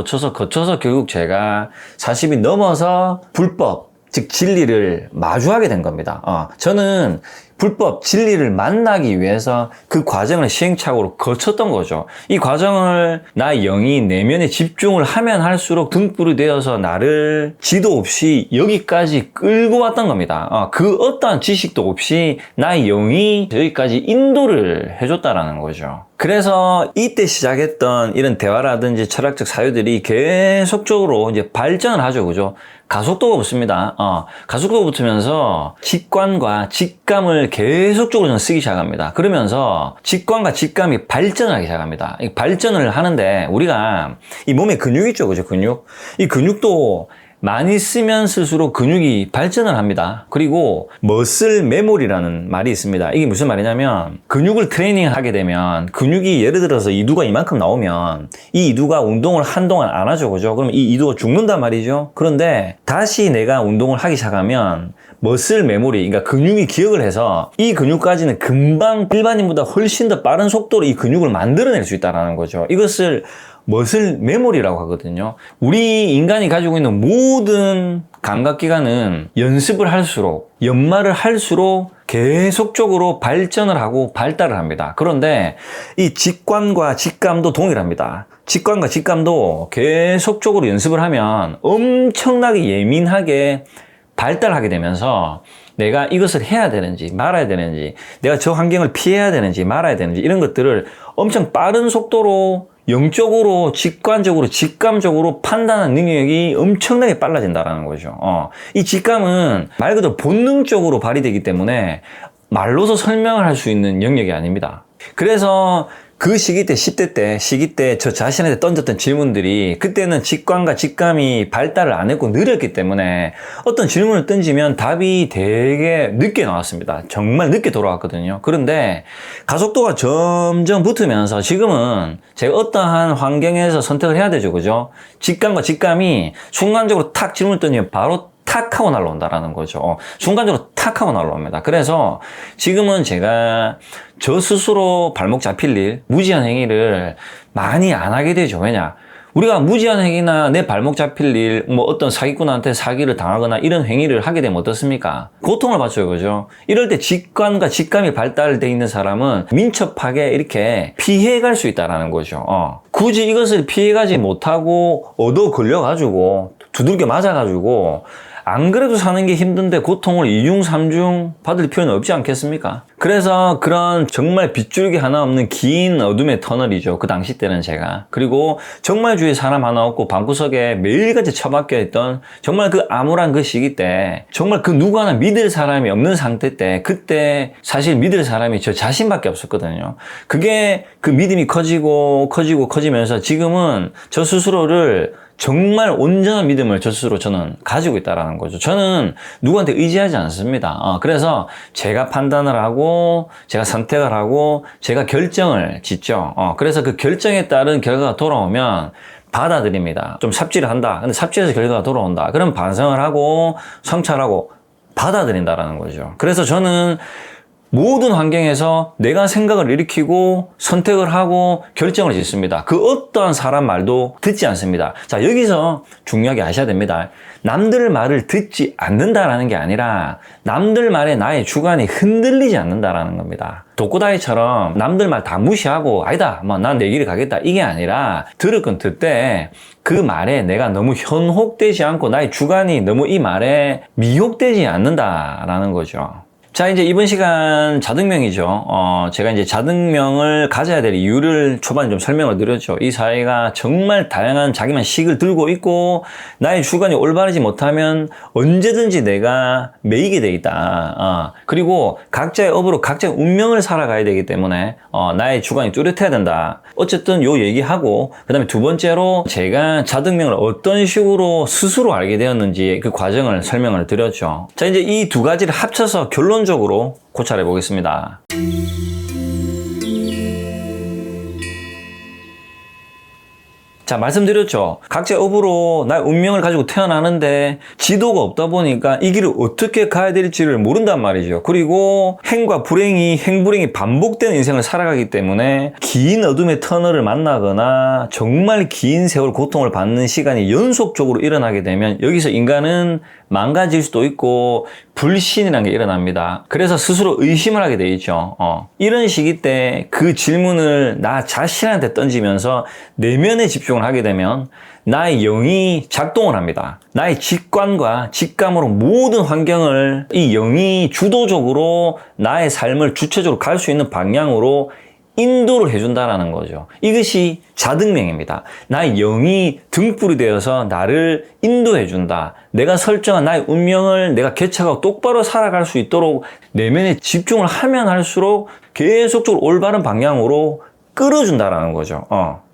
결국 제가 40이 넘어서 불법, 즉 진리를 마주하게 된 겁니다. 저는 불법 진리를 만나기 위해서 그 과정을 시행착오로 거쳤던 거죠. 이 과정을 나의 영이 내면에 집중을 하면 할수록 등불이 되어서 나를 지도 없이 여기까지 끌고 왔던 겁니다. 그 어떠한 지식도 없이 나의 영이 여기까지 인도를 해줬다라는 거죠. 그래서 이때 시작했던 이런 대화라든지 철학적 사유들이 계속적으로 이제 발전을 하죠. 그죠? 가속도가 붙습니다. 가속도가 붙으면서 직관과 직감을 계속적으로 저는 쓰기 시작합니다. 그러면서 직관과 직감이 발전을 하기 시작합니다. 발전을 하는데 우리가 이 몸에 근육이 있죠. 그죠? 근육. 이 근육도 많이 쓰면 쓸수록 근육이 발전을 합니다. 그리고 머슬 메모리라는 말이 있습니다. 이게 무슨 말이냐면 근육을 트레이닝하게 되면 근육이 예를 들어서 이두가 이만큼 나오면 이 이두가 운동을 한동안 안 하죠. 그죠? 그럼 이 이두가 죽는단 말이죠. 그런데 다시 내가 운동을 하기 시작하면 머슬 메모리, 그러니까 근육이 기억을 해서 이 근육까지는 금방 일반인보다 훨씬 더 빠른 속도로 이 근육을 만들어낼 수 있다는 거죠. 이것을 머슬 메모리라고 하거든요. 우리 인간이 가지고 있는 모든 감각기관은 연습을 할수록, 연마를 할수록 계속적으로 발전을 하고 발달을 합니다. 그런데 이 직관과 직감도 동일합니다. 직관과 직감도 계속적으로 연습을 하면 엄청나게 예민하게 발달하게 되면서 내가 이것을 해야 되는지 말아야 되는지, 내가 저 환경을 피해야 되는지 말아야 되는지, 이런 것들을 엄청 빠른 속도로 영적으로, 직관적으로, 직감적으로 판단하는 능력이 엄청나게 빨라진다는 거죠. 이 직감은 말 그대로 본능적으로 발휘되기 때문에 말로서 설명을 할 수 있는 영역이 아닙니다. 그래서 그 시기 때, 10대 때, 시기 때 저 자신한테 던졌던 질문들이 그때는 직관과 직감이 발달을 안 했고 느렸기 때문에 어떤 질문을 던지면 답이 되게 늦게 나왔습니다. 정말 늦게 돌아왔거든요. 그런데 가속도가 점점 붙으면서 지금은 제가 어떠한 환경에서 선택을 해야 되죠. 그죠? 직감과 직감이 순간적으로 탁 질문을 던지면 바로 탁 하고 날라온다라는 거죠. 순간적으로 탁 하고 날라옵니다. 그래서 지금은 제가 저 스스로 발목 잡힐 일, 무지한 행위를 많이 안 하게 되죠. 왜냐? 우리가 무지한 행위나 내 발목 잡힐 일, 뭐 어떤 사기꾼한테 사기를 당하거나 이런 행위를 하게 되면 어떻습니까? 고통을 받죠. 그죠? 이럴 때 직관과 직감이 발달되어 있는 사람은 민첩하게 이렇게 피해갈 수 있다는 거죠. 굳이 이것을 피해가지 못하고 얻어 걸려가지고 두들겨 맞아가지고 안 그래도 사는 게 힘든데 고통을 2중, 3중 받을 필요는 없지 않겠습니까? 그래서 그런 정말 빗줄기 하나 없는 긴 어둠의 터널이죠. 그 당시 때는 제가. 그리고 정말 주위에 사람 하나 없고 방구석에 매일같이 처박혀 있던 정말 그 암울한 그 시기 때 정말 그 누구 하나 믿을 사람이 없는 상태 때 그때 사실 믿을 사람이 저 자신밖에 없었거든요. 그게 그 믿음이 커지면서 지금은 저 스스로를 정말 온전한 믿음을 저 스스로 저는 가지고 있다는 거죠. 저는 누구한테 의지하지 않습니다. 그래서 제가 판단을 하고 제가 선택을 하고 제가 결정을 짓죠. 그래서 그 결정에 따른 결과가 돌아오면 받아들입니다. 좀 삽질을 한다. 근데 삽질에서 결과가 돌아온다. 그럼 반성을 하고 성찰하고 받아들인다라는 거죠. 그래서 저는 모든 환경에서 내가 생각을 일으키고 선택을 하고 결정을 짓습니다. 그 어떠한 사람 말도 듣지 않습니다. 자, 여기서 중요하게 아셔야 됩니다. 남들 말을 듣지 않는다라는 게 아니라 남들 말에 나의 주관이 흔들리지 않는다라는 겁니다. 독고다이처럼 남들 말 다 무시하고 아니다, 뭐 난 내 길을 가겠다, 이게 아니라 들을 건 듣되 그 말에 내가 너무 현혹되지 않고 나의 주관이 너무 이 말에 미혹되지 않는다라는 거죠. 자, 이제 이번 시간 자등명이죠. 제가 이제 자등명을 가져야 될 이유를 초반에 좀 설명을 드렸죠. 이 사회가 정말 다양한 자기만 식을 들고 있고 나의 주관이 올바르지 못하면 언제든지 내가 매이게 돼 있다. 그리고 각자의 업으로 각자의 운명을 살아가야 되기 때문에 나의 주관이 뚜렷해야 된다. 어쨌든 요 얘기하고 그 다음에 두 번째로 제가 자등명을 어떤 식으로 스스로 알게 되었는지 그 과정을 설명을 드렸죠. 자, 이제 이 두 가지를 합쳐서 결론적으로 고찰해 보겠습니다. 자, 말씀드렸죠. 각자의 업으로 나의 운명을 가지고 태어나는데 지도가 없다 보니까 이 길을 어떻게 가야 될지를 모른단 말이죠. 그리고 행불행이 반복되는 인생을 살아가기 때문에 긴 어둠의 터널을 만나거나 정말 긴 세월 고통을 받는 시간이 연속적으로 일어나게 되면 여기서 인간은 망가질 수도 있고 불신이라는 게 일어납니다. 그래서 스스로 의심을 하게 돼 있죠. 이런 시기 때 그 질문을 나 자신한테 던지면서 내면에 집중을 하게 되면 나의 영이 작동을 합니다. 나의 직관과 직감으로 모든 환경을 이 영이 주도적으로 나의 삶을 주체적으로 갈 수 있는 방향으로 인도를 해준다라는 거죠. 이것이 자등명입니다. 나의 영이 등불이 되어서 나를 인도해준다. 내가 설정한 나의 운명을 내가 개척하고 똑바로 살아갈 수 있도록 내면에 집중을 하면 할수록 계속적으로 올바른 방향으로 끌어준다라는 거죠.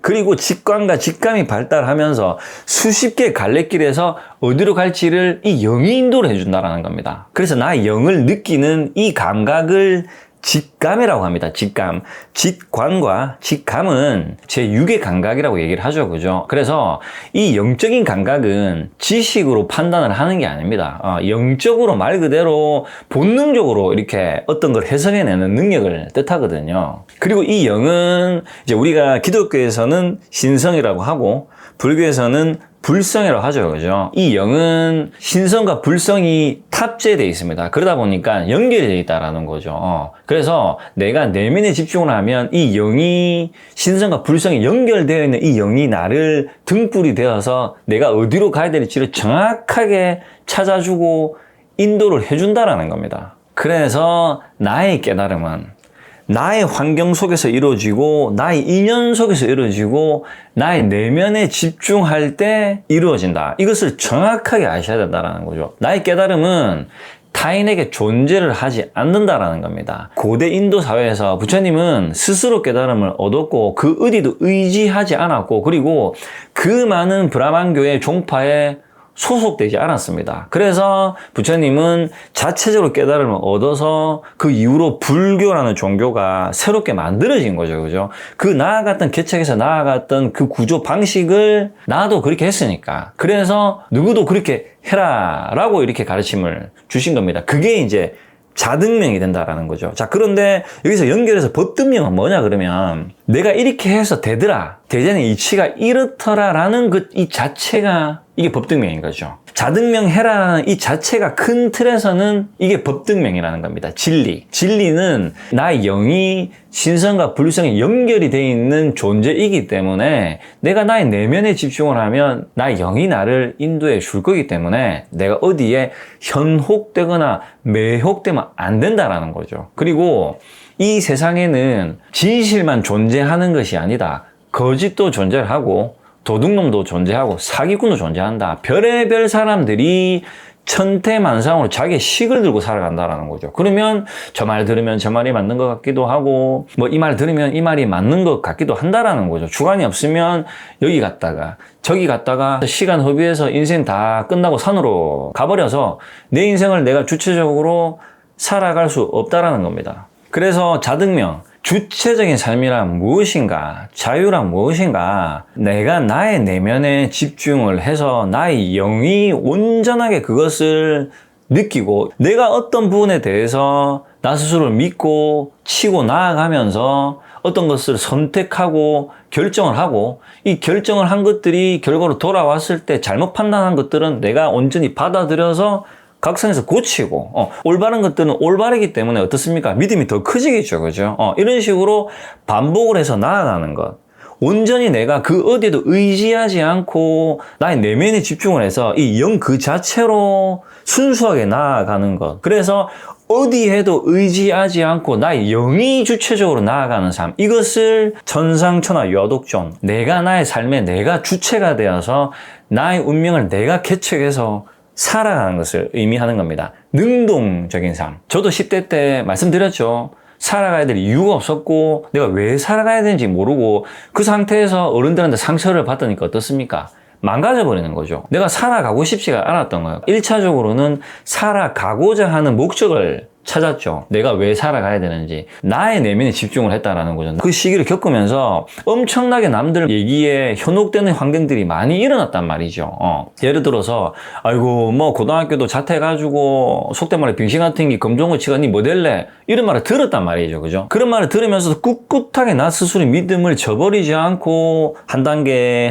그리고 직관과 직감이 발달하면서 수십 개의 갈래길에서 어디로 갈지를 이 영이 인도를 해준다라는 겁니다. 그래서 나의 영을 느끼는 이 감각을 직감이라고 합니다. 직감. 직관과 직감은 제6의 감각이라고 얘기를 하죠. 그죠? 그래서 이 영적인 감각은 지식으로 판단을 하는 게 아닙니다. 영적으로 말 그대로 본능적으로 이렇게 어떤 걸 해석해내는 능력을 뜻하거든요. 그리고 이 영은 이제 우리가 기독교에서는 신성이라고 하고 불교에서는 불성이라고 하죠. 그죠? 이 영은 신성과 불성이 탑재되어 있습니다. 그러다 보니까 연결이 되어 있다라는 거죠. 그래서 내가 내면에 집중을 하면 이 영이 신성과 불성이 연결되어 있는 이 영이 나를 등불이 되어서 내가 어디로 가야 될지를 정확하게 찾아주고 인도를 해준다라는 겁니다. 그래서 나의 깨달음은 나의 환경 속에서 이루어지고 나의 인연 속에서 이루어지고 나의 내면에 집중할 때 이루어진다. 이것을 정확하게 아셔야 된다는 거죠. 나의 깨달음은 타인에게 존재를 하지 않는다라는 겁니다. 고대 인도 사회에서 부처님은 스스로 깨달음을 얻었고 그 어디도 의지하지 않았고 그리고 그 많은 브라만교의 종파에 소속되지 않았습니다. 그래서 부처님은 자체적으로 깨달음을 얻어서 그 이후로 불교라는 종교가 새롭게 만들어진 거죠. 그죠? 그 나아갔던 개척에서 나아갔던 그 구조 방식을 나도 그렇게 했으니까. 그래서 누구도 그렇게 해라 라고 이렇게 가르침을 주신 겁니다. 그게 이제 자등명이 된다라는 거죠. 자, 그런데 여기서 연결해서 법등명은 뭐냐 그러면 내가 이렇게 해서 되더라. 대전의 이치가 이렇더라라는 이 자체가 이게 법등명인 거죠. 자등명 해라라는 이 자체가 큰 틀에서는 이게 법등명이라는 겁니다. 진리. 진리는 나의 영이 신성과 불성이 연결이 되어 있는 존재이기 때문에 내가 나의 내면에 집중을 하면 나의 영이 나를 인도해 줄 거기 때문에 내가 어디에 현혹되거나 매혹되면 안 된다라는 거죠. 그리고 이 세상에는 진실만 존재하는 것이 아니다. 거짓도 존재하고 도둑놈도 존재하고 사기꾼도 존재한다. 별의별 사람들이 천태만상으로 자기의 식을 들고 살아간다라는 거죠. 그러면 저 말 들으면 저 말이 맞는 것 같기도 하고 뭐 이 말 들으면 이 말이 맞는 것 같기도 한다라는 거죠. 주관이 없으면 여기 갔다가 저기 갔다가 시간 허비해서 인생 다 끝나고 산으로 가버려서 내 인생을 내가 주체적으로 살아갈 수 없다라는 겁니다. 그래서 자등명, 주체적인 삶이란 무엇인가, 자유란 무엇인가, 내가 나의 내면에 집중을 해서 나의 영이 온전하게 그것을 느끼고 내가 어떤 부분에 대해서 나 스스로를 믿고 치고 나아가면서 어떤 것을 선택하고 결정을 하고 이 결정을 한 것들이 결과로 돌아왔을 때 잘못 판단한 것들은 내가 온전히 받아들여서 각성해서 고치고 올바른 것들은 올바르기 때문에 어떻습니까? 믿음이 더 커지겠죠. 그죠? 이런 식으로 반복을 해서 나아가는 것. 온전히 내가 그 어디에도 의지하지 않고 나의 내면에 집중을 해서 이 영 그 자체로 순수하게 나아가는 것. 그래서 어디에도 의지하지 않고 나의 영이 주체적으로 나아가는 삶. 이것을 천상천하 여독존. 내가 나의 삶에 내가 주체가 되어서 나의 운명을 내가 개척해서 살아가는 것을 의미하는 겁니다. 능동적인 삶. 저도 10대 때 말씀드렸죠. 살아가야 될 이유가 없었고 내가 왜 살아가야 되는지 모르고 그 상태에서 어른들한테 상처를 받으니까 어떻습니까? 망가져버리는 거죠. 내가 살아가고 싶지가 않았던 거예요. 1차적으로는 살아가고자 하는 목적을 찾았죠. 내가 왜 살아가야 되는지 나의 내면에 집중을 했다라는 거죠. 그 시기를 겪으면서 엄청나게 남들 얘기에 현혹되는 환경들이 많이 일어났단 말이죠. 예를 들어서 아이고 뭐 고등학교도 자퇴해가지고 속된 말에 빙신 같은 게 검정고 치가 니 뭐 될래? 이런 말을 들었단 말이죠. 그죠? 그런 말을 들으면서도 꿋꿋하게 나 스스로 믿음을 저버리지 않고 한 단계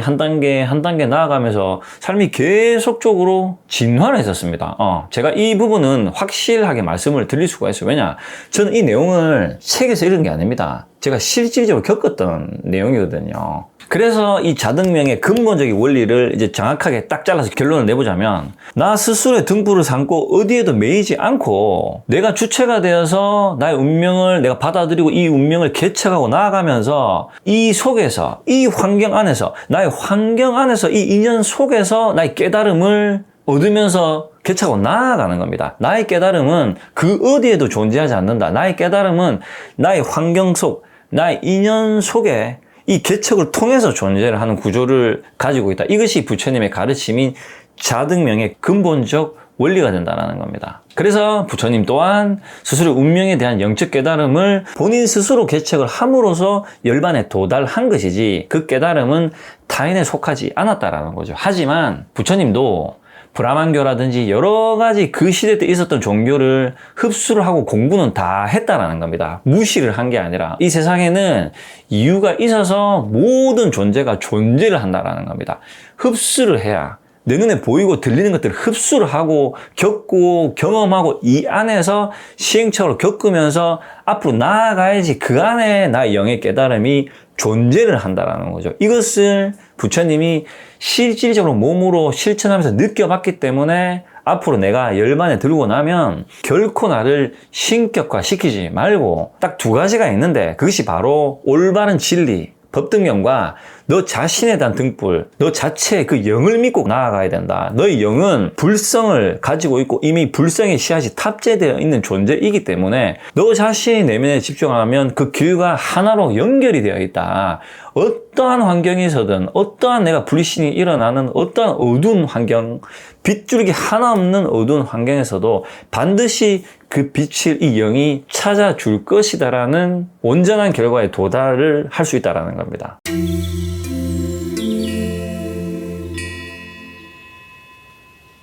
나아가면서 삶이 계속적으로 진화했었습니다. 제가 이 부분은 확실하게 말씀을 드릴 수가 있어요. 왜냐? 저는 이 내용을 책에서 읽은 게 아닙니다. 제가 실질적으로 겪었던 내용이거든요. 그래서 이 자등명의 근본적인 원리를 이제 정확하게 딱 잘라서 결론을 내보자면 나 스스로의 등불을 삼고 어디에도 매이지 않고 내가 주체가 되어서 나의 운명을 내가 받아들이고 이 운명을 개척하고 나아가면서 이 속에서 이 환경 안에서 나의 환경 안에서 이 인연 속에서 나의 깨달음을 얻으면서 개척하고 나아가는 겁니다. 나의 깨달음은 그 어디에도 존재하지 않는다. 나의 깨달음은 나의 환경 속, 나의 인연 속에 이 개척을 통해서 존재를 하는 구조를 가지고 있다. 이것이 부처님의 가르침인 자등명의 근본적 원리가 된다는 겁니다. 그래서 부처님 또한 스스로 운명에 대한 영적 깨달음을 본인 스스로 개척을 함으로써 열반에 도달한 것이지 그 깨달음은 타인에 속하지 않았다라는 거죠. 하지만 부처님도 브라만교라든지 여러 가지 그 시대 때 있었던 종교를 흡수를 하고 공부는 다 했다라는 겁니다. 무시를 한 게 아니라 이 세상에는 이유가 있어서 모든 존재가 존재를 한다라는 겁니다. 흡수를 해야 내 눈에 보이고 들리는 것들을 흡수를 하고 겪고 경험하고 이 안에서 시행착오를 겪으면서 앞으로 나아가야지 그 안에 나의 영의 깨달음이 존재를 한다라는 거죠. 이것을 부처님이 실질적으로 몸으로 실천하면서 느껴봤기 때문에 앞으로 내가 열반에 들고 나면 결코 나를 신격화시키지 말고 딱 두 가지가 있는데 그것이 바로 올바른 진리, 법등경과 너 자신에 대한 등불, 너 자체의 그 영을 믿고 나아가야 된다. 너의 영은 불성을 가지고 있고 이미 불성의 씨앗이 탑재되어 있는 존재이기 때문에 너 자신의 내면에 집중하면 그 길과 하나로 연결이 되어 있다. 어떠한 환경에서든 어떠한 내가 불신이 일어나는 어떠한 어두운 환경, 빗줄기 하나 없는 어두운 환경에서도 반드시 그 빛을 이 영이 찾아줄 것이다라는 온전한 결과에 도달을 할 수 있다는 겁니다.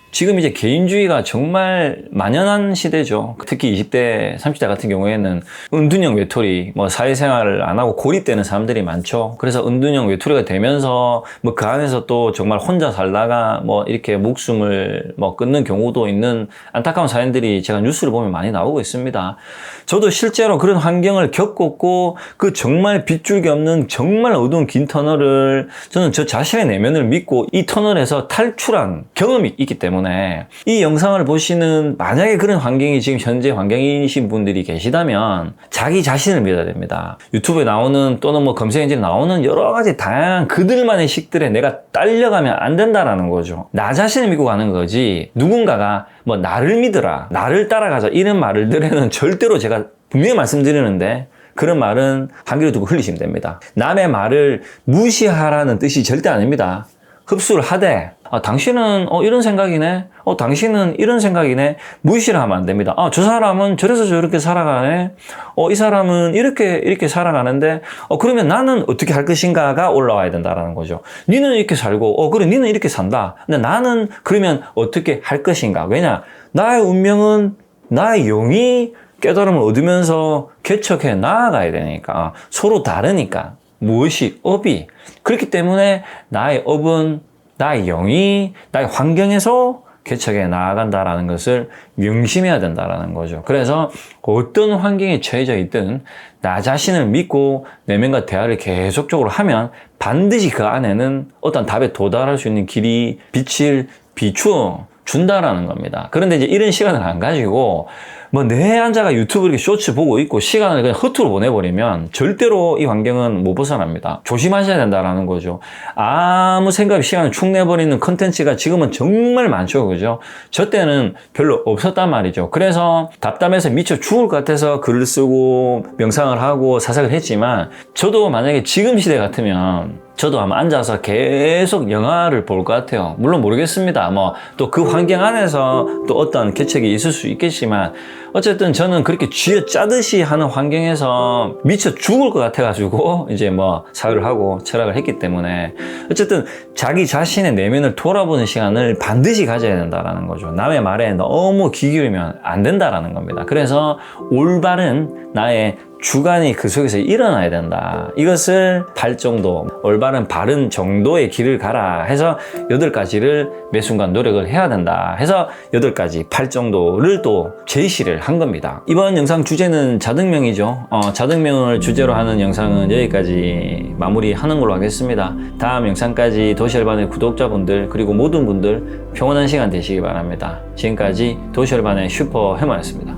지금 이제 개인주의가 정말 만연한 시대죠. 특히 20대, 30대 같은 경우에는 은둔형 외톨이, 사회생활을 안 하고 고립되는 사람들이 많죠. 그래서 은둔형 외톨이가 되면서 그 안에서 또 정말 혼자 살다가 이렇게 목숨을 끊는 경우도 있는 안타까운 사연들이 제가 뉴스를 보면 많이 나오고 있습니다. 저도 실제로 그런 환경을 겪었고 그 정말 빗줄기 없는 정말 어두운 긴 터널을 저는 저 자신의 내면을 믿고 이 터널에서 탈출한 경험이 있기 때문에 이 영상을 보시는 만약에 그런 환경이 지금 현재 환경이신 분들이 계시다면 자기 자신을 믿어야 됩니다. 유튜브에 나오는 또는 검색 엔진에 나오는 여러 가지 다양한 그들만의 식들에 내가 딸려가면 안 된다라는 거죠. 나 자신을 믿고 가는 거지 누군가가 나를 믿으라, 나를 따라가자 이런 말들에는 절대로 제가 분명히 말씀드리는데 그런 말은 한 귀로 두고 흘리시면 됩니다. 남의 말을 무시하라는 뜻이 절대 아닙니다. 흡수를 하되 당신은 이런 생각이네, 당신은 이런 생각이네, 무시를 하면 안 됩니다. 저 사람은 저래서 저렇게 살아가네, 이 사람은 이렇게 살아가는데 그러면 나는 어떻게 할 것인가가 올라와야 된다라는 거죠. 니는 이렇게 살고 그래 니는 이렇게 산다. 근데 나는 그러면 어떻게 할 것인가. 왜냐, 나의 운명은 나의 영이 깨달음을 얻으면서 개척해 나아가야 되니까. 서로 다르니까. 무엇이 업이. 그렇기 때문에 나의 업은 나의 영이 나의 환경에서 개척해 나아간다라는 것을 명심해야 된다라는 거죠. 그래서 어떤 환경에 처해져 있든 나 자신을 믿고 내면과 대화를 계속적으로 하면 반드시 그 안에는 어떤 답에 도달할 수 있는 길이 빛을 비추어 준다라는 겁니다. 그런데 이제 이런 시간을 안 가지고 내 앉아가 유튜브 이렇게 쇼츠 보고 있고 시간을 그냥 허투루 보내버리면 절대로 이 환경은 못 벗어납니다. 조심하셔야 된다라는 거죠. 아무 생각 없이 시간을 축 내버리는 컨텐츠가 지금은 정말 많죠. 그죠? 저 때는 별로 없었단 말이죠. 그래서 답답해서 미쳐 죽을 것 같아서 글을 쓰고 명상을 하고 사색을 했지만 저도 만약에 지금 시대 같으면 저도 아마 앉아서 계속 영화를 볼 것 같아요. 물론 모르겠습니다. 또 그 환경 안에서 또 어떤 개척이 있을 수 있겠지만 어쨌든 저는 그렇게 쥐어짜듯이 하는 환경에서 미쳐 죽을 것 같아가지고 이제 사유를 하고 철학을 했기 때문에 어쨌든 자기 자신의 내면을 돌아보는 시간을 반드시 가져야 된다라는 거죠. 남의 말에 너무 귀 기울이면 안 된다라는 겁니다. 그래서 올바른 나의 주관이 그 속에서 일어나야 된다. 이것을 8정도, 올바른 바른 정도의 길을 가라 해서 8가지를 매 순간 노력을 해야 된다 해서 8가지 8정도를 또 제시를 한 겁니다. 이번 영상 주제는 자등명이죠. 자등명을 주제로 하는 영상은 여기까지 마무리하는 걸로 하겠습니다. 다음 영상까지 도시열반의 구독자분들 그리고 모든 분들 평온한 시간 되시기 바랍니다. 지금까지 도시열반의 슈퍼 해머였습니다.